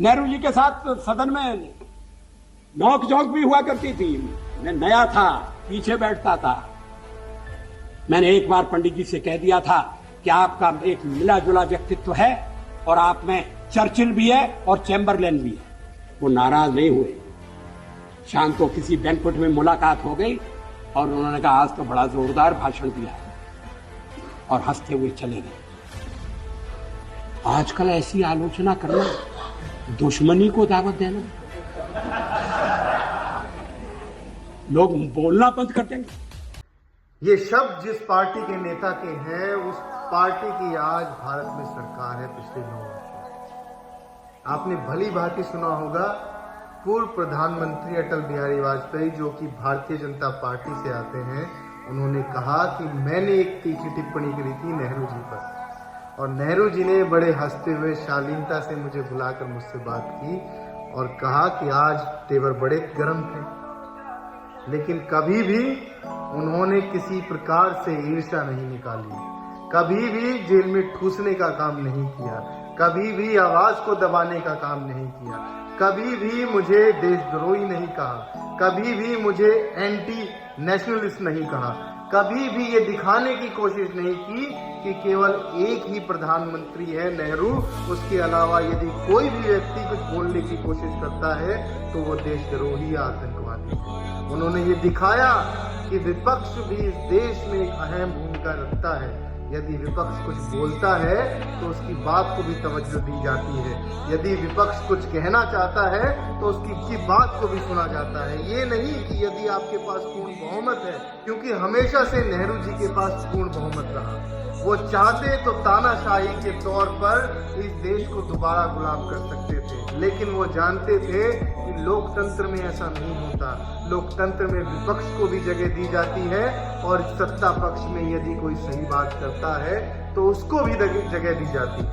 नेहरू जी के साथ सदन में नोक झोंक भी हुआ करती थी। मैं नया था, पीछे बैठता था। मैंने एक बार पंडित जी से कह दिया था कि आपका एक मिला जुला व्यक्तित्व है और आप में चर्चिल भी है और चैम्बरलेन भी है। वो नाराज नहीं हुए। शाम को किसी बैंक्वेट में मुलाकात हो गई और उन्होंने कहा आज तो बड़ा जोरदार भाषण दिया है, और हंसते हुए चले गए। आजकल ऐसी आलोचना करना दुश्मनी को दावत देना, लोग बोलना बंद कर देंगे। ये शब्द जिस पार्टी के नेता के हैं, उस पार्टी की आज भारत में सरकार है पिछले 9 वर्षों। आपने भली भांति सुना होगा, पूर्व प्रधानमंत्री अटल बिहारी वाजपेयी, जो कि भारतीय जनता पार्टी से आते हैं, उन्होंने कहा कि मैंने एक तीखी टिप्पणी करी थी नेहरू जी पर, और नेहरू जी ने बड़े हंसते हुए शालीनता से मुझे बुलाकर मुझसे बात की और कहा कि आज तेवर बड़े गर्म थे, लेकिन कभी भी उन्होंने किसी प्रकार से ईर्ष्या नहीं निकाली, कभी भी जेल में ठूसने का काम नहीं किया, कभी भी आवाज को दबाने का काम नहीं किया, कभी भी मुझे देशद्रोही नहीं कहा, कभी भी मुझे एंटी नेशनलिस्ट नहीं कहा, कभी भी ये दिखाने की कोशिश नहीं की कि केवल एक ही प्रधानमंत्री है नेहरू, उसके अलावा यदि कोई भी व्यक्ति कुछ बोलने की कोशिश करता है तो वो देशद्रोही या आतंकवादी है। उन्होंने ये दिखाया कि विपक्ष भी इस देश में एक अहम भूमिका रखता है। यदि विपक्ष कुछ बोलता है तो उसकी बात को भी तवज्जो दी जाती है, यदि विपक्ष कुछ कहना चाहता है तो उसकी बात को भी सुना जाता है। ये नहीं कि यदि आपके पास पूर्ण बहुमत है, क्योंकि हमेशा से नेहरू जी के पास पूर्ण बहुमत रहा। वो चाहते तो तानाशाही के तौर पर इस देश को दोबारा गुलाम कर सकते थे, लेकिन वो जानते थे कि लोकतंत्र में ऐसा नहीं होता। लोकतंत्र में विपक्ष को भी जगह दी जाती है और सत्ता पक्ष में यदि कोई सही बात करता है तो उसको भी जगह दी जाती है।